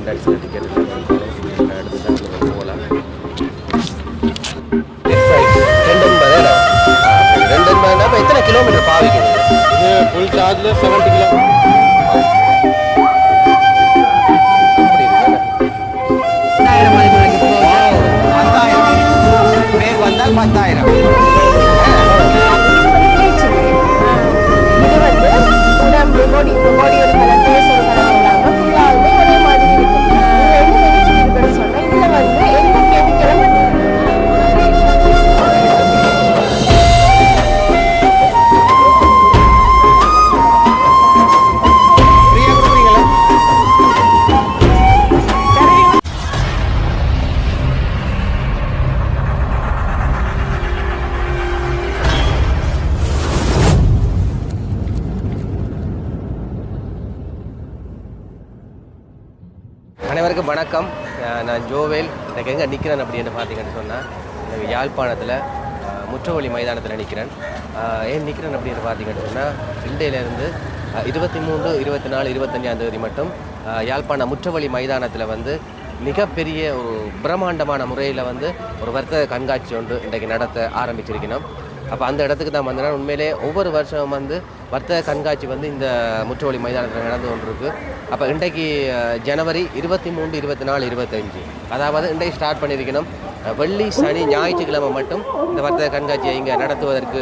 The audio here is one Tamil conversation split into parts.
என்ட்ரன்ஸில் டிக்கெட் எடுத்து தான் போகலாம். 2 இப்போ எத்தனை கிலோமீட்டர் பாவிக்குது? இது ஃபுல் சார்ஜில் 70 கிலோமீட்டர். அனைவருக்கும் வணக்கம். நான் ஜோவேல். எனக்கு எங்கே நிற்கிறேன் அப்படின்னு பார்த்தீங்கன்னு சொன்னால், எனக்கு யாழ்ப்பாணத்தில் முற்றவழி மைதானத்தில் நிற்கிறேன். ஏன் நிற்கிறேன் அப்படின்னு பார்த்தீங்கன்னு சொன்னால், இன்றையிலேருந்து 23, 24, 25ஆம் தேதி மட்டும் யாழ்ப்பாண முற்றவழி மைதானத்தில் வந்து மிகப்பெரிய ஒரு பிரம்மாண்டமான முறையில் வந்து ஒரு வர்த்தக கண்காட்சி ஒன்று இன்றைக்கு நடத்த ஆரம்பிச்சிருக்கணும். அப்போ அந்த இடத்துக்கு தான் வந்தேன்னா, உண்மையிலே ஒவ்வொரு வருஷமும் வந்து வர்த்தக கண்காட்சி வந்து இந்த முற்றவழி மைதானத்தில் நடந்து கொண்டு இருக்குது. அப்போ இன்றைக்கு ஜனவரி 23, 24, 25, அதாவது இன்றைக்கு ஸ்டார்ட் பண்ணியிருக்கணும். வெள்ளி, சனி, ஞாயிற்றுக்கிழமை மட்டும் இந்த வர்த்தக கண்காட்சியை இங்கே நடத்துவதற்கு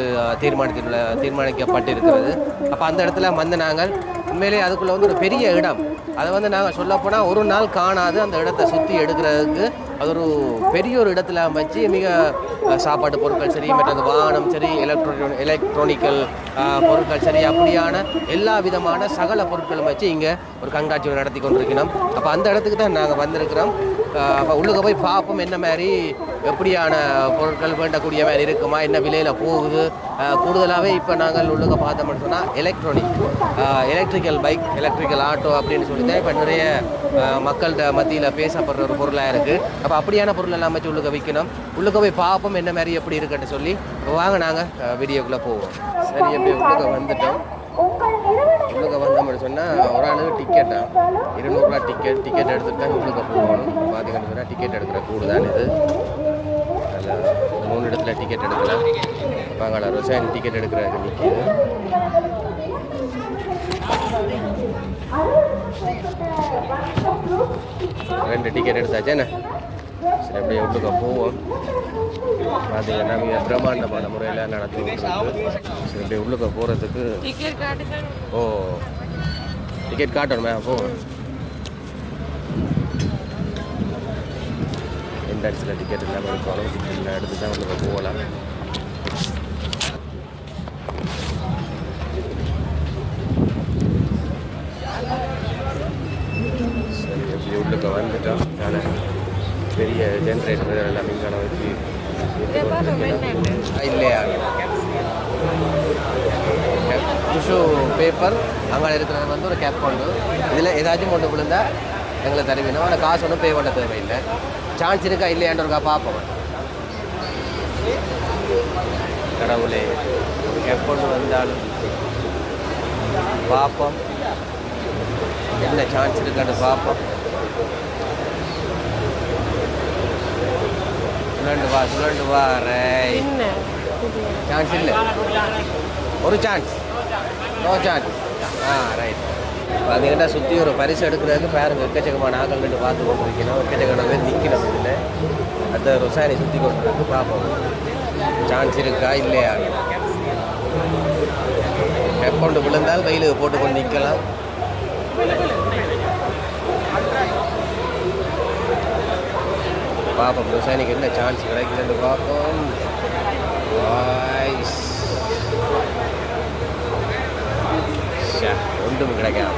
தீர்மானிக்கப்பட்டிருக்கிறது. அப்போ அந்த இடத்துல வந்து நாங்கள் உண்மையிலே அதுக்குள்ளே வந்து ஒரு பெரிய இடம், அதை வந்து நாங்கள் சொல்லப்போனால் ஒரு நாள் காணாது அந்த இடத்த சுற்றி எடுக்கிறதுக்கு அது ஒரு பெரிய ஒரு இடத்துல வச்சு மிக சாப்பாட்டு பொருட்கள் சரி, மற்ற வாகனம் சரி, எலக்ட்ரானிக்கல் பொருட்கள் சரி, அப்படியான எல்லா விதமான சகல பொருட்களும் வச்சு இங்கே ஒரு கண்காட்சி நடத்தி கொண்டிருக்கணும். அப்போ அந்த இடத்துக்கு தான் நாங்கள் வந்திருக்கிறோம். அப்போ உள்ளுக்க போய் பார்ப்போம் என்ன மாதிரி எப்படியான பொருட்கள் வேண்டக்கூடிய மாதிரி இருக்குமா, என்ன விலையில் போகுது. கூடுதலாகவே இப்போ நாங்கள் உள்ளுக்க பார்த்தோம்னு சொன்னால் எலக்ட்ரிக்கல் பைக், எலக்ட்ரிக்கல் ஆட்டோ அப்படின்னு சொல்லி தான் இப்போ நிறைய மக்கள்கிட்ட மத்தியில் பேசப்படுற ஒரு பொருளாக இருக்குது. அப்போ அப்படியான பொருள் எல்லாம் வச்சு உள்ளுக்க விற்கணும். உள்ளுக்க போய் பார்ப்போம் என்ன மாதிரி எப்படி இருக்குன்னு சொல்லி. வாங்க நாங்கள் வீடியோக்குள்ளே போவோம். சரி, எப்படி உள்ளுக்க வந்துட்டோம். உள்ளுக்க வந்தோம்னு சொன்னால் ஒரு ஆளுக்கு டிக்கெட்டா 200 ரூபா டிக்கெட் எடுத்துகிட்டு தான் உள்ளுக்க போகணும். பார்த்தீங்கன்னு சொன்னால் டிக்கெட் எடுக்கிற கூடு தான் இது. அதில் 3 இடத்துல டிக்கெட் எடுக்கலாம். வாங்கடா ரோசான் டிக்கெட் எடுக்கிறாரு நிற்கிது. ரெண்டு டிக்கெட் எடுத்தாச்சு என்ன. சரி, அப்படியே உள்ளுக்க போவோம். பார்த்தீங்கன்னா மிக பிரம்மாண்டமான முறையில் நடத்துவோம். சரி, அப்படியே உள்ளுக்க போகிறதுக்கு டிக்கெட் காட்டணுமே. போவோம். என்ட்ரன்ஸில் டிக்கெட் இல்லாமல் இருக்கணும். டிக்கெட் எடுத்து தான் உள்ளுக்க போகலாம். சரி, எப்படி உள்ளுக்க வந்துட்டோம். பெரிய ஜென்ரேட்டர் எல்லாம் இங்கே வச்சு இல்லையா டிஷ்யூ பேப்பர் அங்கே இருக்கிறது வந்து ஒரு கேப் கொண்டு இதில் ஏதாச்சும் கொண்டு விழுந்தா எங்களை தருவினோம். ஆனால் காசு ஒன்றும் பே பண்ண தேவையில்லை. சான்ஸ் இருக்கா இல்லையான்றக்கா பார்ப்போம். கடவுளே, கேப் கொண்டு வந்தாலும் பார்ப்போம் என்ன சான்ஸ் இருக்கான்னு பார்ப்போம். சுழண்டு வா சான்ஸ் இல்லை. ஒரு சான்ஸ், நோ சான்ஸ். ரைட். பார்த்தீங்கன்னா சுற்றி ஒரு பரிசு எடுக்கிறதுக்கு பாருங்க எக்கச்சக்கமான ஆக்கள் ரெண்டு பார்த்து கொண்டு வைக்கணும். எக்கச்சக்கமான பேர் நிற்கணும். இதில் அந்த ரொசானை சுற்றி கொண்டு வந்து பார்ப்போம் சான்ஸ் இருக்கா இல்லையா. அக்கௌண்ட் விழுந்தால் கையில் போட்டுக்கொண்டு நிற்கலாம். பார்ப்போம் ரொசானிக்கு என்ன சான்ஸ் கிடைக்குதுன்னு பார்ப்போம். ஒன்றும் கிடைக்காம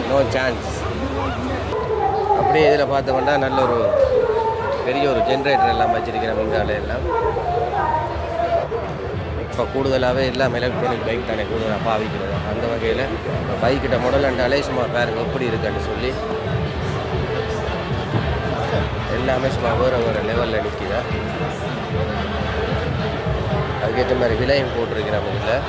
நோ சான்ஸ். அப்படியே இதில் பார்த்தோம்னா நல்ல ஒரு பெரிய ஒரு ஜென்ரேட்டர் எல்லாம் வச்சிருக்கிற மின்சாரம் எல்லாம். இப்போ கூடுதலாகவே எல்லாம் எலக்ட்ரானிக் பைக் தானே கூடுதலாக பாவிக்கிறது. அந்த வகையில் பைக்கிட்ட மாடல்ண்டாலே சும்மா பாருங்க எப்படி இருக்குன்னு சொல்லி எல்லாமே சும்மா வேறு லெவலில் நிற்கிதா. அதுக்கேற்ற மாதிரி விலையும் போட்டிருக்கிறோம். இதில்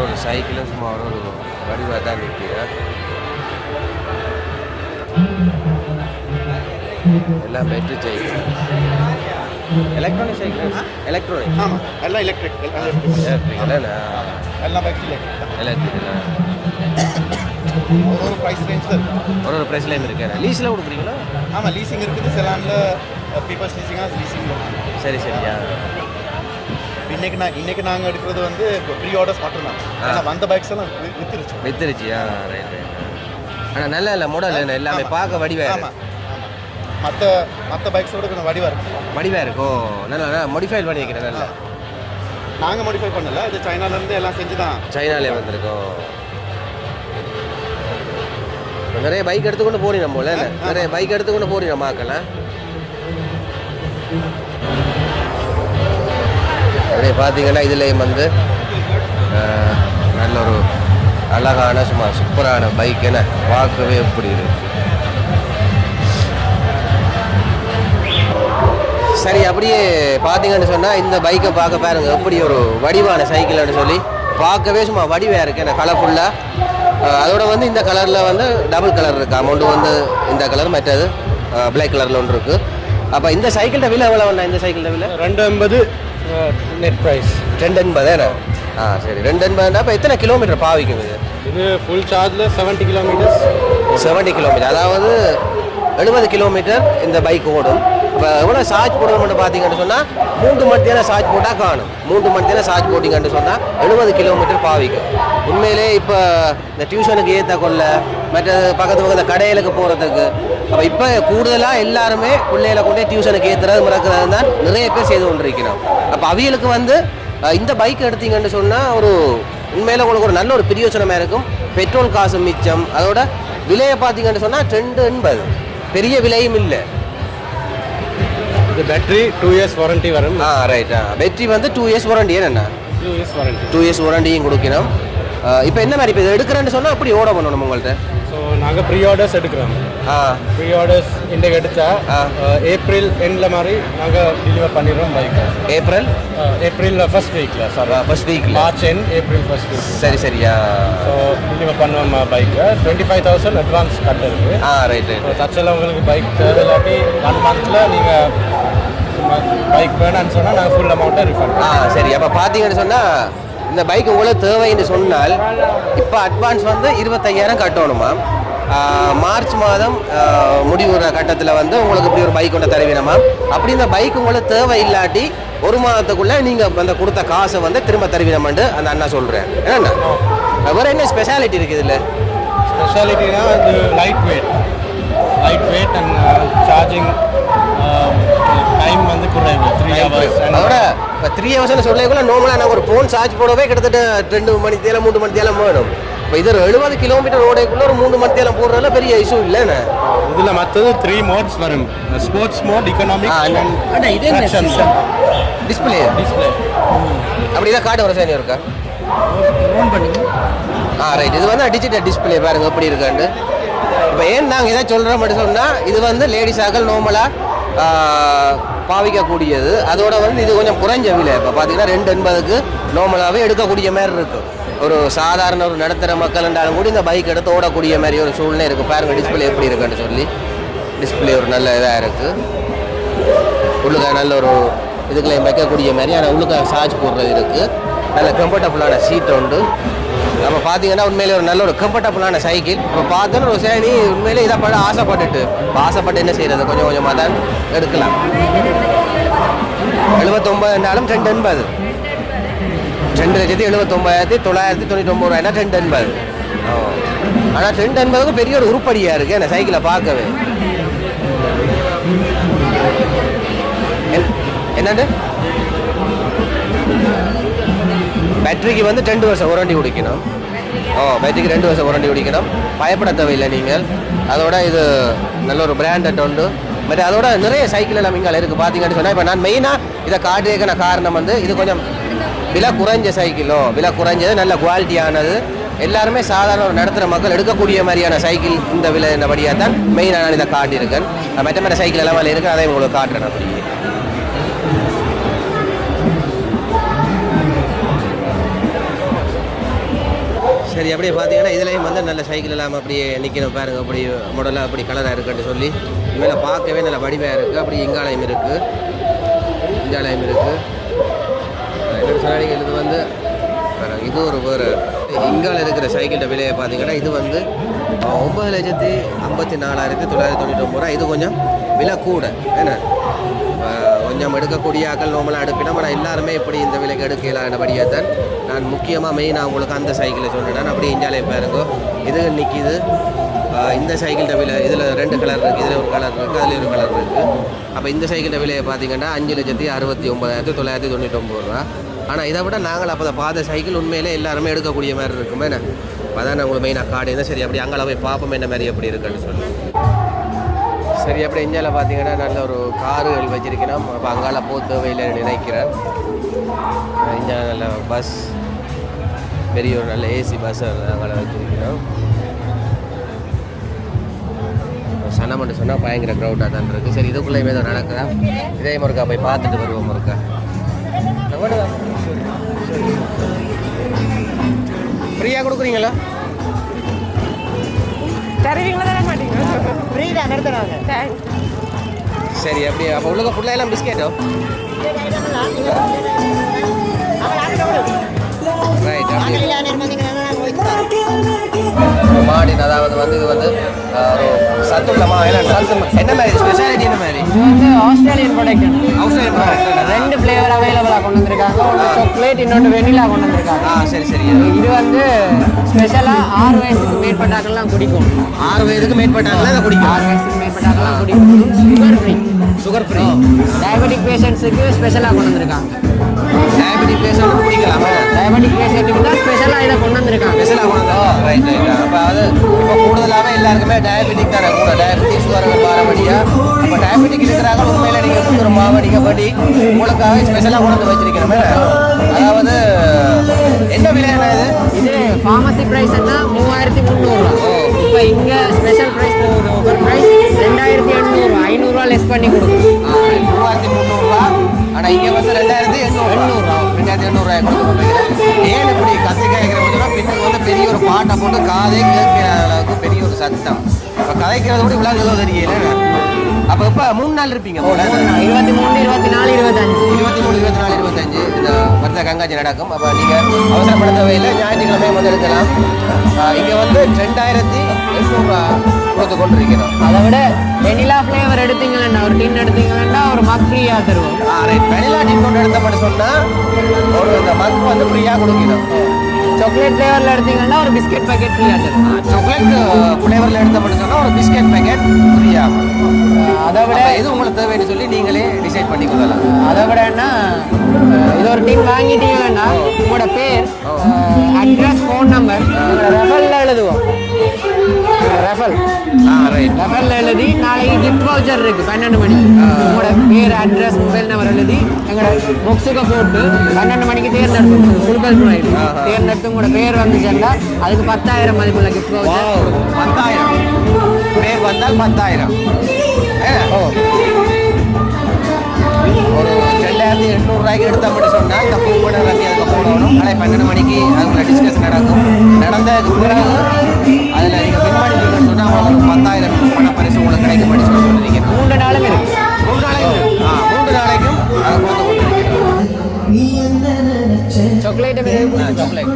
ஒரு சைக்கிளும் சும்மா ஒரு வடிவாக தான் நிற்கியா எல்லாம் battery cycle electronic cycle electronic ஆமாம் எல்லாம் எலக்ட்ரிக் எல்லாம் பைக்ஸ் எலக்ட்ரிக்கலா ஒரு ப்ரைஸ் ரேஞ்சில் இருக்கும் ஒரு ப்ரைஸ்லேயும் இருக்கேன் லீஸில் கொடுக்குறீங்களா ஆமாம் லீசிங் இருக்குது செலானில் பீப்பர்ஸ் லீசிங்காக லீசிங்கில் சரி சரியா இன்னைக்கு நாங்கள் எடுக்கிறது வந்து ப்ரீ ஆர்டர்ஸ் மட்டும்தான் ஏன்னா வந்த பைக்ஸ் எல்லாம் வித்துருச்சியா ரைட் ரைட் ஆனால் நல்ல இல்லை மாடல் எல்லாமே பார்க்க வடிவாக ஆமாம் மற்ற பைக்ஸோட கொஞ்சம் வடிவாக இருக்கும் வடிவாக இருக்கும் நல்லா மாடிஃபை பண்ணி வைக்கிறேன் நல்லா நாங்கள் மாடிஃபை பண்ணல இது சைனாலேருந்து எல்லாம் செஞ்சு தான் சைனாலே வந்திருக்கோம் நிறைய பைக் எடுத்துக்கொண்டு போறீங்க போல நிறைய பைக் எடுத்துக்கொண்டு போறீங்க மாக்கலாம் நிறைய பார்த்தீங்கன்னா இதுலேயும் வந்து நல்ல ஒரு அழகான சும்மா சூப்பரான பைக் என்ன பார்க்கவே எப்படி இருக்கு சரி அப்படியே பார்த்தீங்கன்னு சொன்னால் இந்த பைக்கை பார்க்க பாருங்க எப்படி ஒரு வடிவான சைக்கிள்னு சொல்லி பார்க்கவே சும்மா வடிவாக இருக்கு என்ன கலர்ஃபுல்லாக அதோட வந்து இந்த கலரில் வந்து டபுள் கலர் இருக்கு அமௌண்ட்டு வந்து இந்த கலர் மற்றது பிளாக் கலரில் ஒன்று இருக்குது அப்போ இந்த சைக்கிள்ட விலை எவ்வளோ ஒன்றா இந்த சைக்கிள்ட விலை 280 நெட் ப்ரைஸ் 280 சரி 280 அப்போ எத்தனை கிலோமீட்டர் பாவிக்கும் இது ஃபுல் சார்ஜில் 70 கிலோமீட்டர்ஸ் 70 கிலோமீட்டர் அதாவது 70 கிலோமீட்டர் இந்த பைக் ஓடும் இப்போ எவ்வளோ சார்ஜ் போடணும்னு பார்த்தீங்கன்னு சொன்னால் 3 மணி நேரம் சார்ஜ் போட்டால் காணும் 3 மணி நேரம் சார்ஜ் போட்டிங்கன்னு சொன்னால் 70 கிலோமீட்டர் பாவிக்கும் உண்மையிலே இப்போ இந்த டியூஷனுக்கு ஏற்ற கொள்ள மற்ற பக்கத்து கடைகளுக்கு போகிறதுக்கு அப்போ இப்போ கூடுதலாக எல்லாருமே பிள்ளைகளை கொண்டே டியூஷனுக்கு ஏற்றுறது மறக்கிறது தான் நிறைய பேர் செய்து கொண்டிருக்கிறோம் அப்போ அவிகளுக்கு வந்து இந்த பைக் எடுத்தீங்கன்னு சொன்னால் ஒரு உண்மையில் உங்களுக்கு ஒரு நல்ல ஒரு பிரயோஜனமாக இருக்கும் பெட்ரோல் காசு மிச்சம் அதோட விலையை பார்த்தீங்கன்னு சொன்னால் 280 பெரிய விலையும் இல்லை இது பேட்டரி 2 இயர்ஸ் வாரண்டி வரும் ரைட்டா பேட்டரி வந்து 2 இயர்ஸ் வாரண்டி என்னென்ன 2 இயர்ஸ் வாரண்டி 2 இயர்ஸ் வாரண்டியும் கொடுக்கணும் இப்போ என்ன மாதிரி இப்போ இதை எடுக்கிறேன்னு சொன்னால் அப்படி ஓட பண்ணணும் உங்கள்கிட்ட ஸோ நாங்கள் ப்ரீ ஆர்டர்ஸ் எடுக்கிறோம் ப்ரீ ஆர்டர்ஸ் இன்றைக்கு எடுத்தா ஏப்ரல் எண்டில் மாதிரி நாங்கள் டெலிவர் பண்ணிடுறோம் பைக்கை ஏப்ரல் ஃபர்ஸ்ட் வீக்கில் first week March end April first week சரி சரியா ஸோ டெலிவர் பண்ணுவோம் பைக்கை 25,000 அட்வான்ஸ் கட்ட இருக்குது ரைட் தற்செயலாக உங்களுக்கு பைக் தேவை இல்லாட்டி 1 மந்த்தில் நீங்கள் பைக் வேணான்னு சொன்னால் நாங்கள் ஃபுல் அமௌண்ட்டை ரிஃபண்ட் சரி அப்போ பார்த்தீங்கன்னு சொன்னால் இந்த பைக் உங்களுக்கு தேவைன்னு சொன்னால் இப்போ அட்வான்ஸ் வந்து 25,000 கட்டணுமா மார்ச் மாதம் முடிவுற கட்டத்தில் வந்து உங்களுக்கு இப்படி ஒரு பைக் கொண்டு தருவீனமா அப்படி இந்த பைக் உங்களுக்கு தேவை இல்லாட்டி 1 மாதத்துக்குள்ளே நீங்கள் அந்த கொடுத்த காசை வந்து திரும்ப தருவீனமான்னு அந்த அண்ணா சொல்கிறேன் என்னண்ணா வேறு என்ன ஸ்பெஷாலிட்டி இருக்குது இதில் ஸ்பெஷாலிட்டினா இது light weight and charging time வந்து குறைவு 3 hours அதோட இப்போ 3 hours சொல்லக்குள்ள நார்மலாக நாங்கள் ஒரு ஃபோன் சார்ஜ் போடவே கிட்டத்தட்ட 2 மணி தேலம் 3 மணி தேலம் வேணும் இப்போ இது 70 கிலோமீட்டர் ஓடைக்குள்ள ஒரு 3 மணி தேலம் போடுறதுல பெரிய இஷ்யூ இல்லைண்ணே இதில் மற்றது 3 மோட்ஸ் வரும் ஸ்போர்ட்ஸ் மோட் எக்கனாமிக் டிஸ்பிளே அப்படிதான் காட்டு வர சேனி இருக்கா ரைட் இது வந்து டிஜிட்டல் டிஸ்பிளே பாருங்க எப்படி இருக்காண்டு இப்போ ஏன் நாங்கள் இதை சொல்கிறோம் மட்டும் சொன்னால் இது வந்து லேடிஸாக்கள் நார்மலாக பாவிக்கக்கூடியது அதோட வந்து இது கொஞ்சம் குறைஞ்ச விலை இப்போ பார்த்தீங்கன்னா 280க்கு நார்மலாகவே எடுக்கக்கூடிய மாதிரி இருக்கும் ஒரு சாதாரண ஒரு நடுத்தர மக்கள் என்றாலும் கூட இந்த பைக் எடுத்து ஓடக்கூடிய மாதிரி ஒரு சூழ்நிலை இருக்குது பாருங்கள் டிஸ்பிளே எப்படி இருக்குன்னு சொல்லி டிஸ்பிளே ஒரு நல்ல இதாக இருக்குது உள்ளுக்க நல்ல ஒரு இதுக்குள்ள வைக்கக்கூடிய மாதிரி ஆனால் உள்ளுக்க சார்ஜ் போடுறது இருக்குது நல்ல கம்ஃபர்டபுளான சீட் உண்டு நம்ம பார்த்தீங்கன்னா உண்மையிலே ஒரு நல்ல ஒரு கம்ஃபர்டபுளான சைக்கிள் இப்போ பார்த்தோன்னு ஒரு சரி உண்மையிலே இதை பட ஆசைப்பட்டு என்ன செய்கிறது கொஞ்சம் கொஞ்சமாக தான் எடுக்கலாம் 79 280 2,79,999 280 ஆனால் 280க்கு பெரிய ஒரு உருப்படியாக இருக்குது என்ன சைக்கிளை பார்க்கவே என்னண்டு பேட்டரிக்கு வந்து 2 வருஷம் வாரண்டி குடிக்கணும் பேட்டரிக்கு 2 வருஷம் வாரண்டி குடிக்கணும் பயப்பட தேவையில்லை நீங்கள் அதோட இது நல்ல ஒரு பிராண்டட் உண்டு பட் அதோட நிறைய சைக்கிள் எல்லாம் இங்கே இருக்குது பார்த்தீங்கன்னு சொன்னால் இப்போ நான் மெயினாக இதை காட்டுறதுக்கான காரணம் வந்து இது கொஞ்சம் விலை குறைஞ்ச சைக்கிளோ விலை குறைஞ்சது நல்ல குவாலிட்டியானது எல்லாருமே சாதாரண ஒரு நடத்துகிற மக்கள் எடுக்கக்கூடிய மாதிரியான சைக்கிள் இந்த விலை என்னபடியாக தான் மெயினாக நான் இதை காட்டியிருக்கேன் மற்ற சைக்கிள் எல்லாம் வேலை இருக்குது அதை உங்களுக்கு காட்டுறேன் அப்படி சரி அப்படியே பார்த்தீங்கன்னா இதுலேயும் வந்து நல்ல சைக்கிள் இல்லாமல் அப்படியே நிற்கணும் பாருங்க, அப்படி மாடலாக அப்படி கலராக இருக்குன்னு சொல்லி இதில் பார்க்கவே நல்ல வடிவாக இருக்குது. அப்படி இங்காலயம் இருக்குது, இங்காலயம் இருக்குது. என்னோட சாலைகள் இது வந்து இது ஒரு வேறு இங்கால இருக்கிற சைக்கிள்கிட்ட விலையை பார்த்தீங்கன்னா இது வந்து 9,54,999. இது கொஞ்சம் விலை கூட. ஏன்னா கொஞ்சம் எடுக்கக்கூடிய ஆக்கள் நார்மலாக எடுக்கணும். ஆனால் எல்லாருமே இப்படி இந்த விலைக்கு எடுக்கலானபடியாக தான் நான் முக்கியமாக மெயினாக உங்களுக்கு அந்த சைக்கிளை சொன்னேன். அப்படி இந்தியாவிலே பாருங்க, இது நிற்கிது. இந்த சைக்கிள்கிட்ட விலை இதில் 2 கலர் இருக்குது, இதில் ஒரு கலர் இருக்குது, அதில் ஒரு கலர் இருக்குது. அப்போ இந்த சைக்கிள்கிட்ட விலையை பார்த்தீங்கன்னா 5,69,999 ரூபா. ஆனால் இதை விட நாங்கள் அப்போ பார்த்த சைக்கிள் உண்மையிலே எல்லாருமே எடுக்கக்கூடிய மாதிரி இருக்குமே. அதான் நான் உங்களுக்கு மெயினாக கார்டு இருந்தால் சரி அப்படி அங்கே போய் பார்ப்போம் என்ன மாதிரி எப்படி இருக்குன்னு சொல்லி. சரி அப்படி இந்தியாவில் பார்த்தீங்கன்னா நல்ல ஒரு காருகள் வச்சிருக்கணும். அப்போ அங்கால போக தேவையில்லை நினைக்கிறேன். இந்தியா நல்ல பஸ், பெரிய ஒரு நல்ல ஏசி பஸ் அங்கே வச்சிருக்கிறோம். சனமென்று சொன்னால் பயங்கர க்ரௌடாக தான் இருக்குது. சரி இதுக்குள்ளேயுமே தான் நடக்குதா, இதே முருக்கா போய் பார்த்துட்டு வருவோம். முருக்கா ஃப்ரீயாக கொடுக்குறீங்களா? தருவீங்களா தர மாட்டீங்க? ஃப்ரீ தான் நடத்துறாங்க. சரி அப்படியே அப்போ உள்ள ஃபுல்லாக எல்லாம் பிஸ்கெட்டோ? ரைட். மாடின் அதாவது வந்து இது வந்து ஒரு சத்துள்ளமா என்ன மாதிரி ஸ்பெஷாலிட்டி என்ன மாதிரி? இது வந்து Australian product. Australian product 2 flavour அவைலபிளாக கொண்டு வந்திருக்காங்க. ஒன்று சாக்லேட், இன்னொன்று வெனிலா கொண்டு வந்திருக்காங்க. சரி சரி. இது வந்து ஸ்பெஷலாக 6 வயசுக்கு மேற்பட்டாக்கெல்லாம் குடிக்கும். 6 வயதுக்கு மேற்பட்டாக்கெல்லாம் அதை குடிக்கும். 6 வயசுக்கு மேற்பட்டாக்கெல்லாம் குடிக்கும். Sugar free. Sugar free. Diabetic பேஷண்ட்ஸுக்கு ஸ்பெஷலாக கொண்டு வந்திருக்காங்க. Diabetic patient குடிக்கலாமா? டயபெட்டிக் பேஷண்ட்டுக்கு தான் ஸ்பெஷலாக இதை கொண்டு வந்திருக்காங்க. ஸ்பெஷலாக கொண்டு வந்தோம். Right right. அப்போ அது இப்போ கூடுதலாகவே எல்லாருக்குமே டயபெட்டிக் தானே கூட டயபெட்டிக் சுகர்கள் பாரம்பரியாக. இப்போ டயபெட்டிக் இருக்கிறாங்க உண்மையில் நீங்கள் கொடுக்குற மாவை நீங்கள் படி உங்களுக்காக ஸ்பெஷலாக கொண்டு வந்து வச்சிருக்கிறோமே. அதாவது என்ன விலையான இது? இது ஃபார்மசி ப்ரைஸ்னா 3,300 ரூபா. இப்போ இங்கே ஸ்பெஷல் ப்ரைஸ் போகுது. ஓவர் ப்ரைஸ் 2,800 ரூபா. 500 ரூபா லெஸ் பண்ணி கொடுக்கும். 3,300 ரூபா. ஆனால் இங்கே வந்து 2,800 ரூபா. 2,800 ரூபாய் கொடுத்து கொண்டிருக்கிறேன். ஏன் இப்படி கத்திக்காய்க்கிற போதுனா பின்னுக்கு வந்து பெரிய ஒரு பாட்டை போட்டு காதே கேட்கிற அளவுக்கு பெரிய ஒரு சத்தம். இப்போ கதைக்கிறத கூட இவ்வளோ ஏதோ தெரியல. அப்போ இப்போ 3 நாள் இருப்பீங்க போல? 23, 24, 25. 23, 24, 25 இந்த வருஷ கங்காச்சி நடக்கும். அப்போ நீங்கள் அவசரப்பட தேவையில்லை, ஞாயிற்றுக்கிழமையும் வந்து எடுக்கலாம். இங்கே வந்து 2,800 ரூபா கொடுத்து கொண்டிருக்கிறோம். அதை விட வெனிலா ஃப்ளேவர் எடுத்தீங்கன்னா ஒரு டின் எடுத்தீங்கன்னா ஒரு மக் ஃப்ரீயாக தருவோம். ரைட். வெனிலா டின் கொண்டு எடுத்த மட்டும் சொன்னால் ஒரு இந்த மக் வந்து ஃப்ரீயாக கொடுக்கணும். சாக்லேட் ஃப்ளேவரில் எடுத்தீங்கன்னா ஒரு பிஸ்கெட் பேக்கெட் ஃப்ரீயாக தரும். சாக்லேட் ஃப்ளேவரில் எடுத்த மட்டும் சொன்னால் ஒரு பிஸ்கெட் பேக்கெட் ஃப்ரீயாக. அதை விட இது உங்களுக்கு தேவைன்னு சொல்லி நீங்களே டிசைட் பண்ணி கொள்ளலாம். அதை விட என்ன இது ஒரு டின் வாங்கிட்டீங்கன்னா உங்களோட பேர், அட்ரஸ், ஃபோன் நம்பர் ரெஃபரில் எழுதுவோம். Referral right. ரெஃபரில் எழுதி நாளைக்கு கிஃப்ட் வவுச்சர் இருக்குது 12 மணிக்கு. உங்களோட பேர், அட்ரஸ், மொபைல் நம்பர் எழுதி எங்களோட புக்ஸுக்கு போட்டு 12 மணிக்கு தேர்ந்தெடுப்போம். குழுக்கள் தேர்ந்தெடுத்து உங்களோட பேர் வந்துச்சுன்னா அதுக்கு 10,000 மதிப்புள்ள கிஃப்ட் வவுச்சர். 10,000 பேர் வந்தால் 10,000. ஒரு 2,800 ரூபாய்க்கு எடுத்தால் மட்டும் சொன்னால் இந்த பூப்பட ரம்மி அதுக்கு போடணும். நாளை 12 மணிக்கு அதுக்குள்ள டிஸ்கஷன் நடக்கும். நடந்ததுக்கு பிறகு அதில் நீங்கள் வின் பண்ணிட்டீங்கன்னு சொன்னால் உங்களுக்கு 10,000 பண பரிசு உங்களுக்கு கிடைக்கும் பண்ணி சொல்லி சொல்லியிருக்கீங்க. 3 நாளும் இருக்கு. 3 நாளைக்கும் 3 நாளைக்கும் அதை கொடுத்து கொண்டிருக்கிறோம். சாக்லேட் சாக்லேட்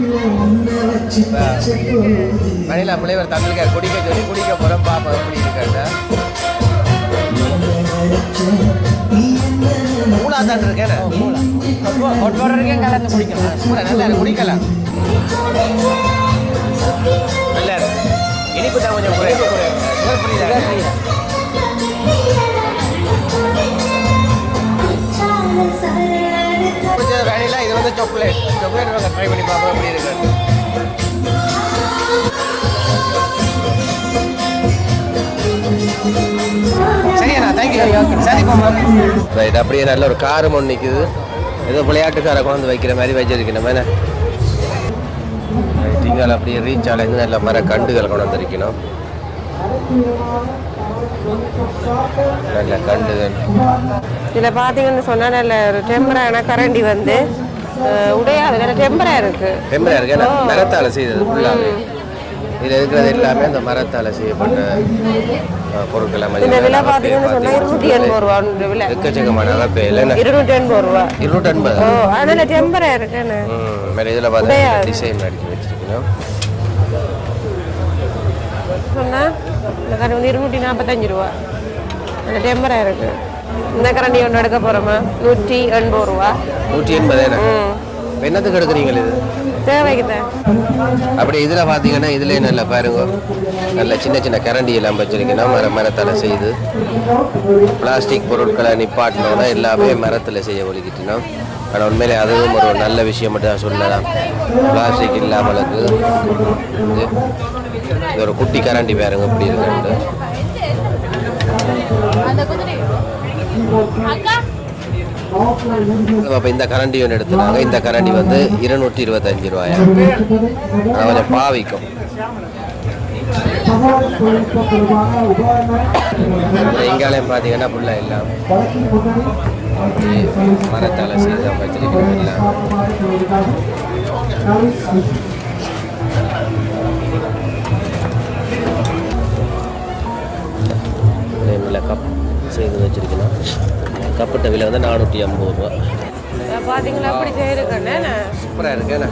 வனிலா ஃப்ளேவர் தமிழ்கார் குடிக்க சொல்லி குடிக்க போகிறோம். பாப்பா எப்படி இருக்காங்க. மூளா தான் இருக்கேன். ஹாட் வாட்டர் இருக்கேன், கலந்து குடிக்கலாம். மூளை நல்லா இருக்கு, குடிக்கலாம். நல்லா இருக்கு. இனிப்பு தான் கொஞ்சம் குறையுது. புரியுதா? பிடிச்சது வேணிலா, இது வந்து சாக்லேட். சாக்லேட் வாங்க ட்ரை பண்ணி பார்ப்போம் எப்படி இருக்கு. சரியாண்ணா, தேங்க்யூ. சரி போமா. ரைட். அப்படியே நல்ல ஒரு காரு ஒன்று நிற்குது. ஏதோ விளையாட்டுக்காரை கொண்டு வைக்கிற மாதிரி வச்சிருக்கணும். என்ன ரைட். இங்கே அப்படியே ரீச் ஆலேருந்து நல்ல மர கண்டுகள் கொண்டு வந்திருக்கணும். நல்ல கண்டுகள். இதில் பார்த்தீங்கன்னு சொன்னால் நல்ல ஒரு டெம்பரான கரண்டி வந்து உடையாது டெம்பரா இருக்கு ஏன்னா மரத்தால் செய்தது ஃபுல்லாகவே இதில் இருக்கிறது எல்லாமே அந்த மரத்தால் செய்யப்பட்ட பொருட்கள் இந்த விலை பார்த்தீங்கன்னு சொன்னால் 280 ரூபா விலை எக்கச்சக்கமான அகப்பே இல்லை 280 ரூபா 280 ஓ அதனால டெம்பரா இருக்குன்னு வேறு இதில் பார்த்தீங்கன்னா டிசைன் அடிச்சு வச்சிருக்கணும் சொன்னால் இந்த கரண்டி வந்து 245 ரூபா அந்த டெம்பரா இருக்கு இந்த கரண்டி ஒன்று எடுக்க போகிறோமா 180 ரூபா 180 என்னத்துக்கு எடுக்கிறீங்களா இது தேவைக்குதான் அப்படி இதில் பார்த்தீங்கன்னா இதுலேயே நல்லா பாருங்க நல்ல சின்ன சின்ன கரண்டி எல்லாம் வச்சிருக்கேன்னா மரத்தால் செய்து பிளாஸ்டிக் பொருட்களை நிப்பாட்டினோன்னா எல்லாமே மரத்தில் செய்ய ஒழிக்கிட்டோம் ஆனால் உண்மையிலே அதுவும் ஒரு நல்ல விஷயம் மட்டும் தான் சொல்லலாம் பிளாஸ்டிக் இல்லாமலுக்கு இது ஒரு குட்டி கரண்டி பாருங்க இப்படி இருக்குன்ட்டு அப்போ இந்த கரண்டி ஒன்று எடுத்துனாங்க இந்த கரண்டி வந்து 225 ரூபாயா கொஞ்சம் பாவிக்கும் எங்காலையும் பார்த்தீங்கன்னா ஃபுல்லாக எல்லாம் மரத்தால் செய்த வச்சிருக்கோம் எல்லாம் கப் செய்து வச்சிருக்கணும் கப்பட்ட விலை வந்து 450 ரூபா பார்த்தீங்களா அப்படி செய்யிருக்கேண்ணே சூப்பராக இருக்கேண்ணே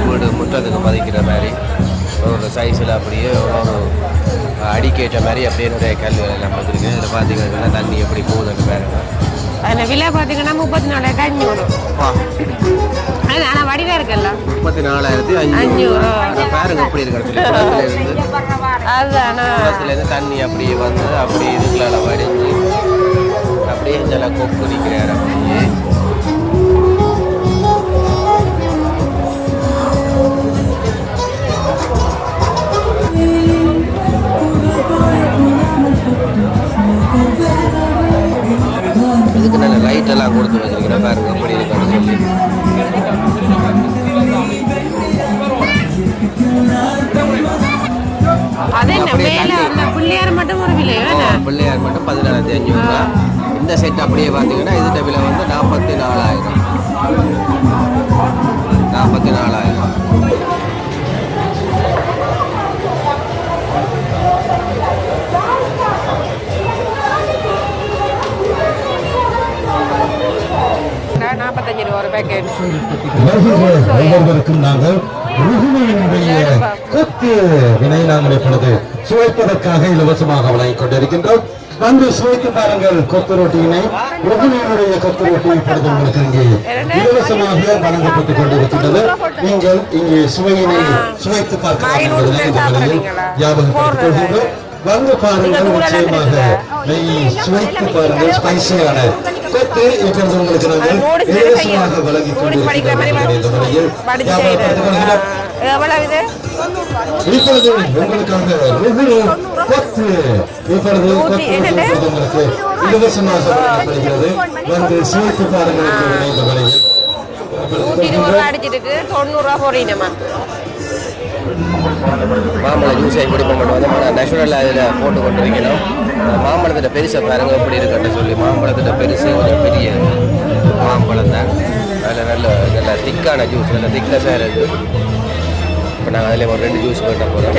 வீடு முற்றத்துக்கு மதிக்கிற மாதிரி ஒரு சைஸில் அப்படியே ஒரு அடிக்கேற்ற மாதிரி அப்படியே நிறைய கல்வி எல்லாம் பார்த்துருக்கேன் இதில் பார்த்தீங்கன்னா தண்ணி எப்படி போகுதுன்னு பாருங்க அதில் விலை பார்த்தீங்கன்னா 34,500 ஆனால் வடிவாக இருக்குல்ல 34,500 பாருங்க எப்படி இருக்கிறது அதுதானா தண்ணி அப்படியே வந்து அப்படியே இதுக்குள்ள வடிஞ்சு அப்படியே சில கொக்கு நிற்கிறார் அப்படியே இதுக்கு நல்ல லைட் எல்லாம் கொடுத்து வச்சிருக்கிறேன் பாருங்க எப்படி இருக்கான்னு சொல்லி பிள்ளையார் மட்டும் ஒரு விலை பிள்ளையார் மட்டும் 14,500 ரூபா இந்த செட் அப்படியே பார்த்தீங்கன்னா இதோட விலை வந்து 44,000 45 ரூபா ஒரு பேக்கெட் ஒவ்வொருவருக்கும் நாங்கள் கொத்து வினை நாங்கள் இப்பொழுது சுவைப்பதற்காக இலவசமாக வழங்கிக் கொண்டிருக்கின்றோம் வந்து சுவைத்து பாருங்கள் கொத்து ரொட்டியினை ருகுணியினுடைய கொத்து ரொட்டி இப்பொழுது உங்களுக்கு இங்கே இலவசமாக வழங்கப்பட்டுக் கொண்டிருக்கின்றது நீங்கள் இங்கே சுவையினை சுவைத்து பார்க்கலாம் என்பதனை இந்த வேளையில் ஞாபகப்படுத்திக் கொள்கின்றோம் வந்து பாருங்கள் நிச்சயமாக நெய் சுவைத்து பாருங்கள் ஸ்பைசியான கொத்து இப்பொழுது உங்களுக்கு நாங்கள் இலவசமாக வழங்கிக் கொண்டிருக்கின்றோம் இந்த வேளையில் ஞாபகப்படுத்திக் கொள்கிறோம் இப்பொழுது உங்களுக்காக கொத்து இப்பொழுது உங்களுக்கு இலவசமாக வழங்கப்படுகிறது வந்து சுவைத்து பாருங்கள் இந்த வேளையில் 120 ரூபா அடிச்சிருக்கு 90 ரூபா போறீங்கம்மா மாம்பழம் ஜூஸ் எப்படி பண்ணணும் வந்து நேச்சுரல் அதில் போட்டு கொண்டு வைக்கணும் மாம்பழத்தில் பெருசாக பாருங்க எப்படி இருக்குன்னு சொல்லி மாம்பழத்தில் பெருசு கொஞ்சம் பெரிய மாம்பழம் தான் அதில் நல்ல திக்கான ஜூஸ் நல்ல திக்னஸாக இருக்குது இப்போ நாங்கள் அதில் ஒரு 2 ஜூஸ் போட்ட போகிறோம்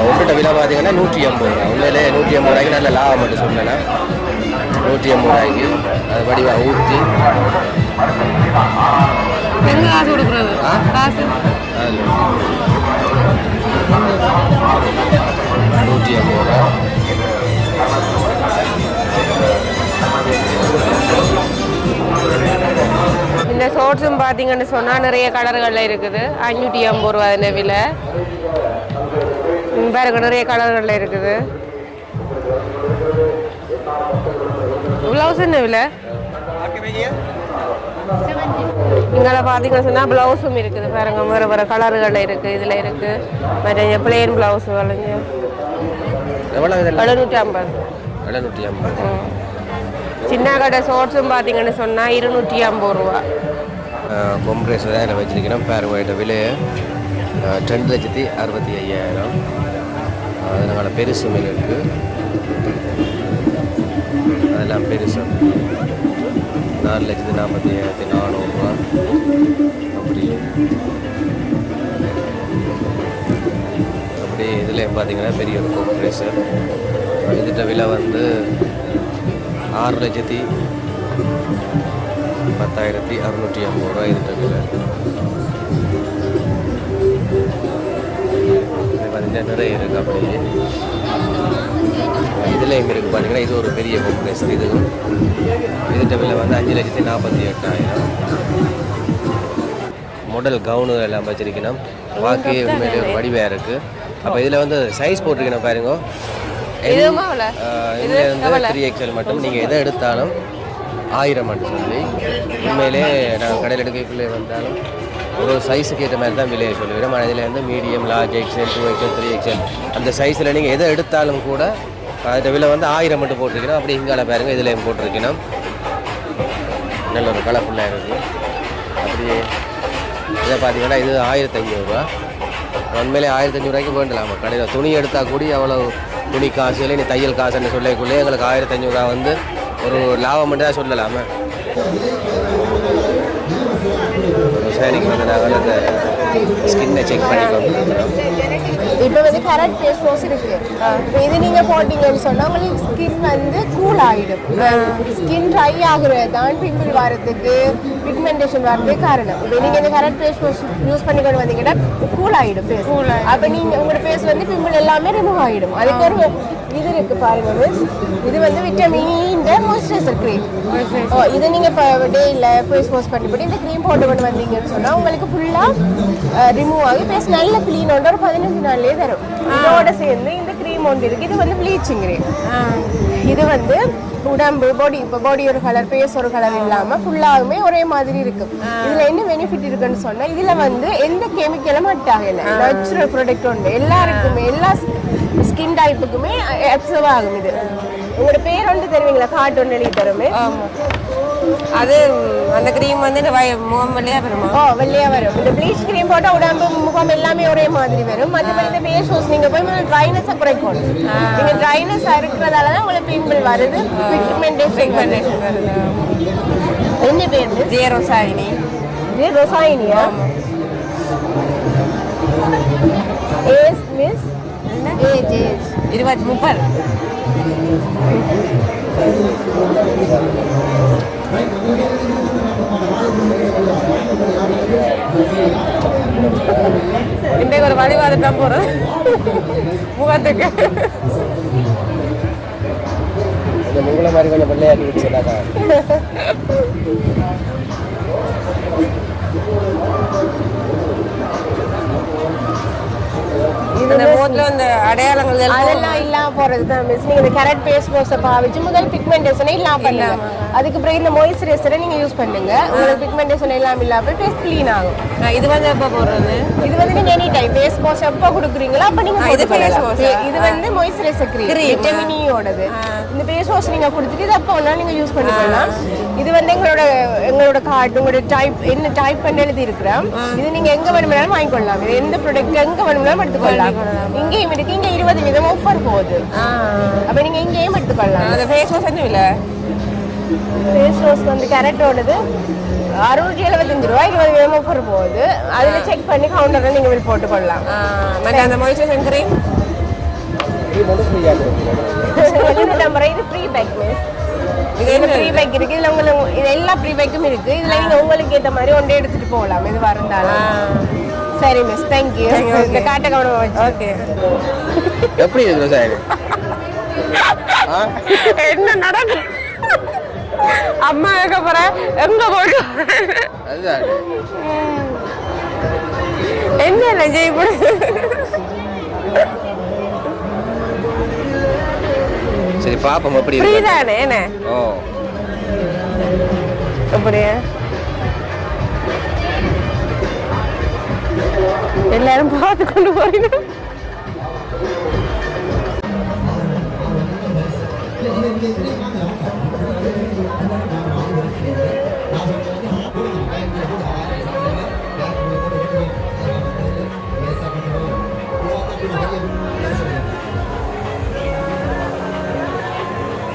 ஒன்றுட்ட விலை பார்த்தீங்கன்னா 180 ரூபா உண்மையிலே 180 ரூபாய்க்கு நல்ல லாபம் மட்டும் சொன்னேன்னா 180 ரூபாய்க்கு அது வடிவாக ஊற்றி காசு கொடுக்குறது காசு 180 ரூபா இந்த ஷோர்ட்ஸும் பார்த்தீங்கன்னு சொன்னால் நிறைய கலர்களில் இருக்குது 550 ரூபா இந்த விலை பாருங்க நிறைய கலர்களில் இருக்குது ப்ளவுஸ் என்ன விலை இங்கே பார்த்தீங்கன்னு சொன்னால் ப்ளவுஸும் இருக்குது பாருங்க வேறு கலர்களில் இருக்குது இதில் இருக்குது மற்ற பிளெயின் ப்ளவுஸு வளைஞ்சு 750 சின்ன கடை ஷோர்ட்ஸும் பார்த்தீங்கன்னு சொன்னால் 250 ரூபா பொம்ப்ரேஸ் தான் இதில் வச்சிருக்கிறோம் பாருங்க விலையை 2,65,000 அதனால பெருசு மீன் இருக்குது அதெல்லாம் பெருசு 4,47,400 அப்படி அப்படியே இதில் பார்த்தீங்கன்னா பெரிய ஒரு கம்ப்ரெசர். இதுகிட்ட விலை வந்து 6,10,650 இதுகிட்ட விலை. இது பார்த்தீங்கன்னா நிறைய இருக்குது அப்படியே. இதுலேயும் இருக்குது பார்த்தீங்கன்னா இது ஒரு பெரிய கம்ப்ரெசர். இதுவும் இதுகிட்ட விலை வந்து 5,48,000. மாடல் கவுனு எல்லாம் வச்சிருக்கணும். வாக்கி உண்மையிலே ஒரு வடிவாக இருக்குது. அப்போ இதில் வந்து சைஸ் போட்டிருக்கணும் பாருங்க. இதில் வந்து 3XL மட்டும் நீங்கள் எதை எடுத்தாலும் 1000 மட்டும் சொல்லி உண்மையிலே நாங்கள் கடையில் எடுக்கக்குள்ளே வந்தாலும் ஒரு சைஸுக்கு ஏற்ற மாதிரி தான் விலையை சொல்லிவிடும். ஆனால் இதில் வந்து medium, large, XL, 2XL, 3XL அந்த சைஸில் நீங்கள் எதை எடுத்தாலும் கூட அதில் விலை வந்து 1000 மட்டும் போட்டிருக்கணும். அப்படி இங்கால பாருங்கள் இதுலேயும் போட்டிருக்கணும். நல்ல ஒரு கலர்ஃபுல்லாக இருக்குது. அப்படியே இதை பார்த்தீங்கன்னா இது 1,500 ரூபா. உண்மையிலே 1,500 ரூபாய்க்கு வேண்டலாமா கடையில் துணி எடுத்தால் கூடி அவ்வளோ துணி காசு இல்லை, நீ தையல் காசுன்னு சொல்லக்குள்ளே எங்களுக்கு 1,500 ரூபா வந்து ஒரு லாபம் மட்டும் தான் சொல்லலாமா. சரிங்க வந்து நாங்கள் அந்த ஸ்கின்னை செக் பண்ணி கொடுக்குறோம். இப்போ வந்து கரெக்ட் ஃபேஸ் வாஷ் இருக்கு. இது நீங்க போட்டீங்கன்னு சொன்னா உங்களுக்கு ஸ்கின் வந்து கூல் ஆயிடும். ஸ்கின் ட்ரை ஆகுறது தான் பிம்பிள் வரதுக்கு, பிக்மெண்டேஷன் வரதுக்கு காரணம். இப்போ நீங்க இந்த கரெக்ட் ஃபேஸ் வாஷ் யூஸ் பண்ணி கொண்டு வந்தீங்கன்னா கூல் ஆயிடும் ஃபேஸ். அப்போ நீங்க உங்களோட ஃபேஸ் வந்து பிம்பிள் எல்லாமே ரிமூவ் ஆயிடும். அதுக்கு ஒரு இது இருக்கு பாருங்க மிஸ். இது வந்து விட்டமின் இ இந்த மாய்ஸ்சரைசர் க்ரீம். இது நீங்க இப்போ டேயில் ஃபேஸ் வாஷ் பண்ணிவிட்டு இந்த க்ரீம் போட்டு கொண்டு வந்தீங்கன்னு சொன்னா உங்களுக்கு ஃபுல்லா ரிமூவ் ஆகி ஃபேஸ் நல்ல க்ளீன் ஒன்று ஒரு 15 நாள்லேயே தரும். இதோட சேர்ந்து இந்த க்ரீம் ஒன்று இருக்கு. இது வந்து ப்ளீச்சிங் க்ரீம். இது வந்து உடம்பு பாடி, இப்போ பாடி ஒரு கலர், ஃபேஸ் ஒரு கலர் இல்லாமல் ஃபுல்லாகவுமே ஒரே மாதிரி இருக்கும். இதில் என்ன பெனிஃபிட் இருக்குன்னு சொன்னால் இதில் வந்து எந்த கெமிக்கலும் அட்டாகலை. நேச்சுரல் ப்ராடக்ட் உண்டு. எல்லாருக்குமே எல்லா ஸ்கின் டைப்புக்குமே அப்சர்வ் ஆகும். இது உங்களோட பேர் ஒன்று தருவீங்களா? கார்டு ஒன்று எழுதி தருமே. அது அந்த க்ரீம் வந்து இந்த முகம் வெள்ளையாக வருமா? வெள்ளையாக வரும். இந்த ப்ளீச் க்ரீம் போட்டால் உடம்பு முகம் எல்லாமே ஒரே மாதிரி வரும். மற்றபடி இந்த ஃபேஸ் வாஷ் நீங்கள் போய் ட்ரைனஸை குறைக்கணும். நீங்கள் ட்ரைனஸ் இருக்கிறதால தான் உங்களுக்கு பிம்பிள் வருது, பிக்மெண்டேஷன் வருது. என்ன பேர்? ஜே ரோசாயினி. ஜே ரோசாயினியா? ஏஸ் மிஸ் ஏஜ் 20-30. இன்றைக்கு ஒரு வழிபாடுதான் போகிறோம் முகத்துக்கு. உங்களை மாதிரி கொஞ்சம் பிள்ளையாட்டி சொன்னாக்கா இந்த முகத்துல அந்த அடையாளங்கள் அதெல்லாம் இல்லாம போறது தான் மிஸ். நீங்க இந்த கேரட் ஃபேஸ் வாஷ் பாவிச்சு முதல் பிக்மெண்டேஷனை இல்லாம பண்ணுங்க. அதுக்கு பிறகு இந்த மாய்ஸ்சரைசரை நீங்க யூஸ் பண்ணுங்க. உங்களுக்கு பிக்மெண்டேஷன் எல்லாம் இல்லாம ஃபேஸ் க்ளீன் ஆகும். இது வந்து எப்போ போடுறது? இது வந்து நீங்க எனி டைம் ஃபேஸ் வாஷ் எப்போ கொடுக்குறீங்களோ அப்ப நீங்க இது வந்து மாய்ஸ்சரைசர் க்ரீம் விட்டமின் இ ஓடது. இந்த ஃபேஸ் வாஷ் நீங்க கொடுத்துட்டு இது எப்போ வேணாலும் நீங்க யூஸ் பண்ணிக்கலாம். இது வந்து எங்களோட கார்டு, உங்களோட டைப் என்ன டைப் பண்ணி எழுதி இருக்கிறோம். இது நீங்க எங்க வேணும்னாலும் வாங்கிக்கொள்ளலாம். இது எந்த ப்ராடக்ட் எங்க வேணும்னாலும் எடுத்துக்கொள்ளலாம். இங்கேயும் இருக்கு. இங்க 20% ஆஃபர் போகுது. அப்ப நீங்க இங்கேயும் எடுத்துக்கொள்ளலாம். அந்த ஃபேஸ் வாஷ் என்ன விலை? ஃபேஸ் வாஷ் வந்து கேரட்டோடது 675 ரூபா. 20% ஆஃபர் போகுது. அதுல செக் பண்ணி கவுண்டர்ல நீங்க பில் போட்டுக்கொள்ளலாம். அந்த மாய்ஸ்சரைசர் க்ரீம் நம்பர் இது ஃப்ரீ பேக் மிஸ். இது ஃப்ரீ பேக் இருக்கு. இதுல உங்களுக்கு இது எல்லா ஃப்ரீ பேக்கும் இருக்கு. இதுல நீங்க உங்களுக்கு ஏத்த மாதிரி ஒன்றே எடுத்துட்டு போகலாம். இது வரந்தாலும் சரி மிஸ். தேங்க்யூ. இந்த காட்ட கவனம் வச்சு. ஓகே. எப்படி இருக்கு சார்? என்ன நடக்கும்? அம்மா கேட்க போறேன் எங்க போயிட்டு அதுதான் என்ன ஜெய்புடு. சரி பாப்போம் எப்படி ஃப்ரீ இருக்கு. தானே என்ன? ஓ அப்படியே எல்லாரும் பார்த்து கொண்டு போறீங்க.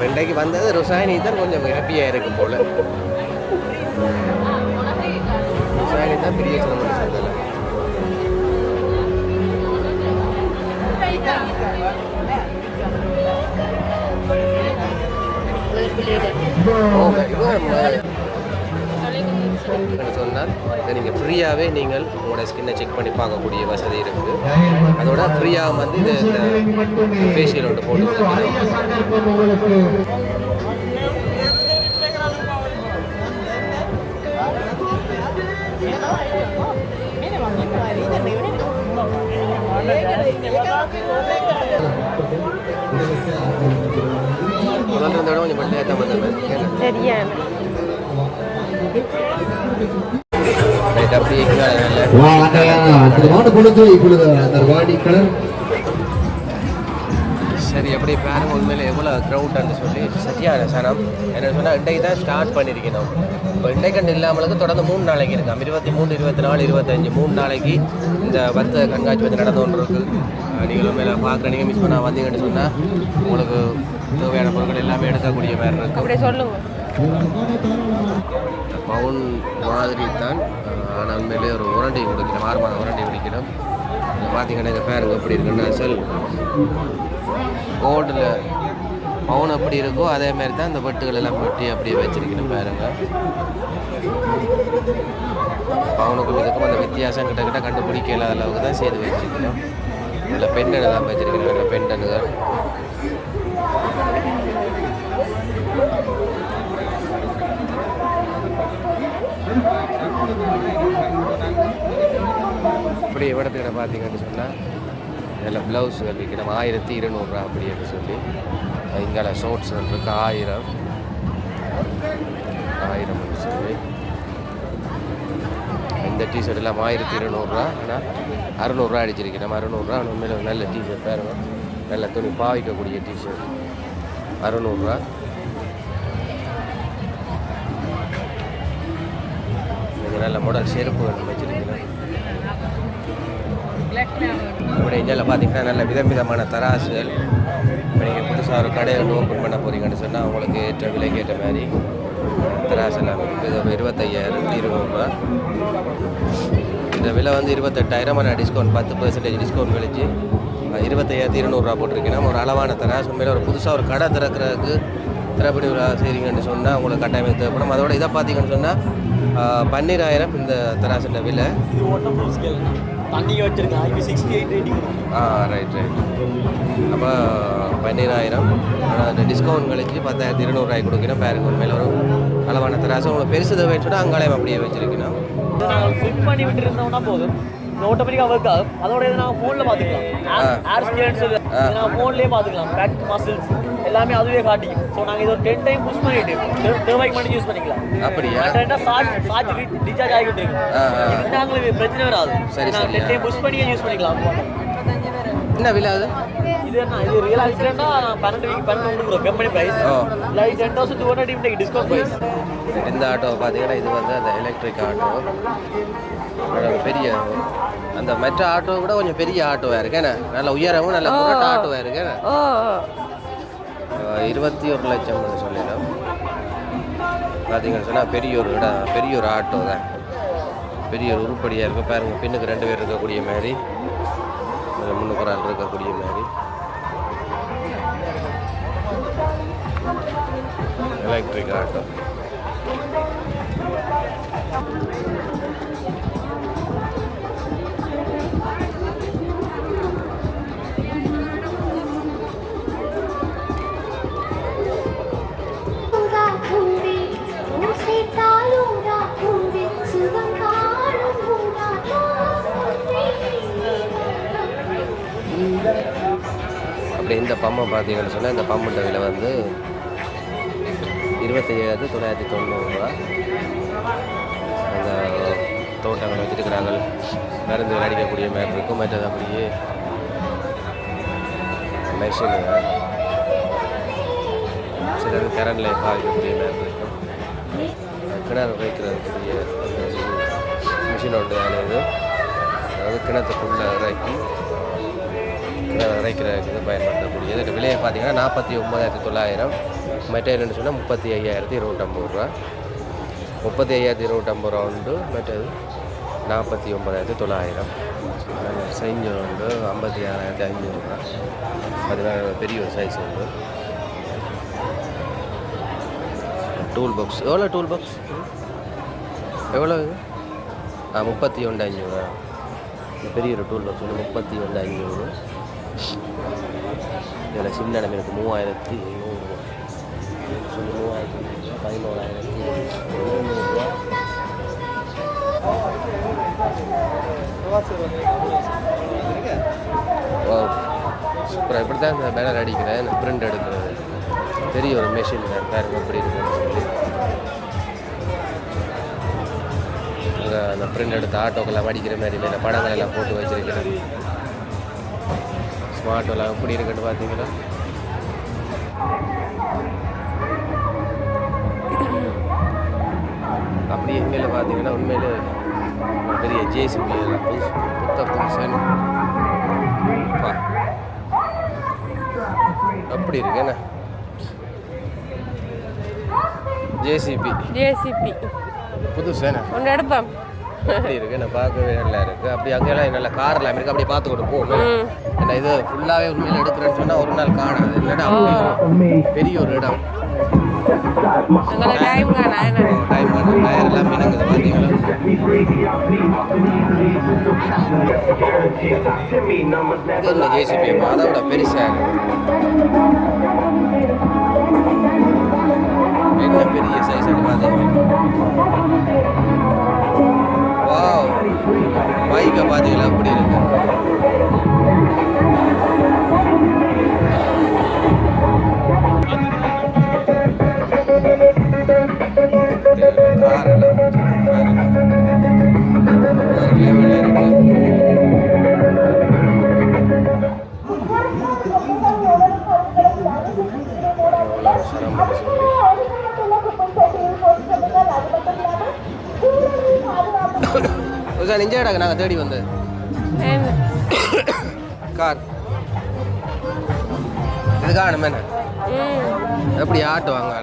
இன்றைக்கு வந்தது ருசாயினி தான் கொஞ்சம் ஹாப்பியாக இருக்கும் போல். ருசாயினி தான் பெரிய சிரமம் சொல்லுங்கள். சொன்னால் நீங்கள் ஃப்ரீயாகவே நீங்கள் உங்களோட ஸ்கின்னை செக் பண்ணி பார்க்கக்கூடிய வசதி இருக்குது. அதோட ஃப்ரீயாக வந்து இது இந்த ஃபேஷியல் ஒன்று போட்டு முதல்ல இருந்த கொஞ்சம் பட்டு ஏற்ற மாதிரி சரியான சரி அப்படி பாருங்க உண்மையில எவ்வளோ க்ரௌட்டான்னு சொல்லி சரியான சனம் என்ன சொன்னால் இன்றைக்கு தான் ஸ்டார்ட் பண்ணியிருக்கணும். இப்போ இன்றைக்கு இல்லாமலுக்கு தொடர்ந்து 3 நாளைக்கு இருக்காம். 23, 24, 25 3 நாளைக்கு இந்த வர்த்தக கண்காட்சி வந்து நடந்து கொண்டு இருக்கு. நீங்களும் மேலே பார்க்குற நீங்கள் மிஸ் பண்ண வந்தீங்கன்னு சொன்னால் உங்களுக்கு தேவையான பொருட்கள் எல்லாமே எடுக்கக்கூடிய மாதிரி இருக்கும். அப்படியே சொல்லுங்க. பவுன் மாதிரி தான், ஆனால் உண்மையிலே ஒரு உரண்டி கொடுக்கணும், 6 மாதம் உரண்டி பிடிக்கணும். பார்த்தீங்கன்னா இந்த பேருங்க எப்படி இருக்குன்னா செல் கோல்டில் பவுன் எப்படி இருக்கோ அதே மாதிரி தான் இந்த வெட்டுகள் எல்லாம் வெட்டி அப்படியே வச்சிருக்கணும் பாருங்க. பவுனுக்கும் இதுக்கும் அந்த வித்தியாசம் கிட்ட கண்டுபிடிக்க இல்லாத அளவுக்கு தான் செய்து வச்சுக்கணும். இதில் பெண்டனை தான் வச்சிருக்கணும், நல்ல பெண்டனுகள். இப்படி இடத்துக்கிட்ட பார்த்தீங்கன்னு சொன்னால் இதில் ப்ளவுஸுகள் விற்கணும் 1200 ரூபா அப்படின்னு சொல்லி. இங்கே ஷோர்ட்ஸ் இருக்கு 1000 சொல்லி. இந்த டிஷர்ட் எல்லாம் 1200 ரூபா, ஆனால் 600 ரூபா அடிச்சிருக்கேன். நம்ம 600 ரூபா உண்மையில நல்ல டிஷர்ட் பாருங்க, நல்ல துணி பாவிக்கக்கூடிய டிஷர்ட் 600 ரூபா. நல்ல மாடல் செருப்பு வச்சிருக்கேன். இப்படி இதில் பார்த்தீங்கன்னா நல்ல விதவிதமான தராசுகள். இப்போ நீங்கள் புதுசாக ஒரு கடையை ஓப்பன் பண்ண போகிறீங்கன்னு சொன்னால் அவங்களுக்கு ஏற்ற விலைக்கு ஏற்ற மாதிரி தராசு எல்லாம் இருக்குது. 25,200 ரூபா. இந்த விலை வந்து 28,000. ஆனால் டிஸ்கவுண்ட் 10% டிஸ்கவுண்ட் கழிச்சு 25,200 ரூபா போட்டிருக்கேன். ஒரு அளவான தராசு உண்மையில் ஒரு புதுசாக ஒரு கடை திறக்கிறதுக்கு திறப்படி செய்கிறீங்கன்னு சொன்னால் உங்களுக்கு கட்டாயம் தேவைப்படும். அதோட இதை பார்த்தீங்கன்னு சொன்னால் 12,000 இந்த தராசுன்ற விலை. தண்ணி வச்சிருக்கேன் IP68 ரேட்டிங். ரைட். அப்போ 12,000. ஆனால் அந்த டிஸ்கவுண்ட் கழிச்சு 10,200 ரூபாய் கொடுக்கணும். பேருக்கு உண்மையில் ஒரு அளவான தராசு உங்களுக்கு பெருசு தேவைன்னு சொன்னால் அங்காலயம் அப்படியே வச்சிருக்கணும். நாங்கள் ஃபிட் பண்ணி விட்டு இருந்தோம்னா போதும், ஆட்டோமேட்டிக்காக ஒர்க் ஆகும். அதோட இதை நாங்கள் ஃபோனில் பார்த்துக்கலாம். ஏர் ஸ்கேன்ஸ் நாங்கள் ஃபோன்லேயே பார்த்துக்கலாம். பேக் மசில்ஸ் எல்லாமே அதுவே காட்டிக்கும். ஸோ நாங்கள் இதை 10 டைம் புஷ் பண்ணிட்டு தேவைக்கு மட்டும் யூஸ் பண்ணிக்கலாம். அப்படியா? சார்ஜ் ரீசார்ஜ் ஆகிட்டு இருக்கு. நாங்களுக்கு பிரச்சனை வராது. சரி, நாங்கள் 10 டைம் புஷ் பண்ணியே யூஸ் பண்ணிக்கலாம். என்ன விலை அது? இது என்ன, இது ரியல் ஆக்சிடென்ட்னா 12 கொடுக்குறோம் கம்பெனி ப்ரைஸ். இல்லை 10,200 இன்றைக்கு டிஸ்கவுண்ட் ப்ரைஸ். இந்த ஆட்டோ பார்த்தீங்கன்னா இது வந்து அந்த எலக்ட்ரிக் ஆட்டோ. பெரிய அந்த மற்ற ஆட்டோ கூட கொஞ்சம் பெரிய ஆட்டோவாக இருக்கேன். நல்ல உயரமும் நல்ல புரட்ட ஆட்டோவாக இருக்கேன். 21 லட்சம் சொல்லிடலாம். பார்த்தீங்கன்னு சொன்னால் பெரிய ஒரு ஆட்டோ தான். பெரிய ஒரு உருப்படியாக இருக்கும் பாருங்கள். பின்னுக்கு 2 பேர் இருக்கக்கூடிய மாதிரி, முன்னுக்கு ஒரு ஆள் இருக்கக்கூடிய மாதிரி எலக்ட்ரிக் ஆட்டோ. அப்படி இந்த பம்பை பார்த்தீங்கன்னு சொன்னால் இந்த பம்புன்ற விலை வந்து 25,990 ரூபா. அந்த தோட்டங்கள் வச்சுருக்கிறாங்க, மருந்து அடிக்கக்கூடிய மாதிரி இருக்கும். மற்றது அப்படியே மெஷினு சிலது கரண்டில் பாதிக்கக்கூடிய மாதிரி இருக்கும். கிணறு வைக்கிறதுக்குரிய மிஷின் ஒன்று ஆனது. அதாவது கிணத்துக்குள்ளே இறக்கி கிணறு இறைக்கிறதுக்கு பயன்படுத்தக்கூடியது. இந்த விலையை பார்த்தீங்கன்னா 49,900. மெட்டீரியல்னு சொன்னால் 35,250 ரூபா. 35,250 ரூபா உண்டு. மற்றது 49,900. சைஞ்சு உண்டு 56,500 ரூபா. அது பெரிய ஒரு சைஸ் உண்டு. டூல் பாக்ஸ் எவ்வளோ? டூல் பாக்ஸ் எவ்வளோ இது? 31,500 ரூபா. பெரிய ஒரு டூல் பாக்ஸ் வந்து 31,500. இதில் சின்ன இடம் இருக்குது 3,700 ரூபா. சொல்லி 3,11,200 ரூபா. சூப்பராக இப்படி தான் இந்த பேனர் அடிக்கிறேன், பிரிண்ட் எடுக்கிறது. பெரிய ஒரு மெஷின் பாருங்க எப்படி இருக்குன்னு சொல்லி. அங்கே அந்த பிரிண்ட் எடுத்து ஆட்டோக்கெல்லாம் அடிக்கிற மாதிரி இல்லை, படங்கள் எல்லாம் போட்டு வச்சிருக்கிறேன். ஸ்மார்ட்டெல்லாம் எப்படி இருக்குன்னு பார்த்தீங்கன்னா அப்படி எங்கேயில் பார்த்தீங்கன்னா உண்மையிலே பெரிய ஜேசிபி புதுசான அப்படி இருக்கு என்ன ஜேசிபி புதுசான ஒன்று எடுப்போம். அப்படி இருக்கு நான் பார்க்கவே நல்லா இருக்குது. அப்படி அங்கெல்லாம் நல்ல காரெல்லாம் இருக்குது, அப்படியே பார்த்து கொண்டு போகணும். ஏன்னா இது ஃபுல்லாகவே உண்மையில் எடுக்கிறேன்னு சொன்னால் ஒரு நாள் காணாது. இல்லைன்னா பெரிய ஒரு இடம். டைம் டைம் டயர் எல்லாமே நாங்கள் பார்த்தீங்களா இது இல்லை ஜேசிபி அதை விட பெருசாக என்ன பெரிய சைஸ் பார்த்தீங்க. வாவ் பைக்கை பார்த்தீங்களா அப்படி இருக்கு. இஞ்சாடாங்க நாங்கள் தேடி வந்து கார் இது காணுமே எப்படி ஆட்டுவாங்க.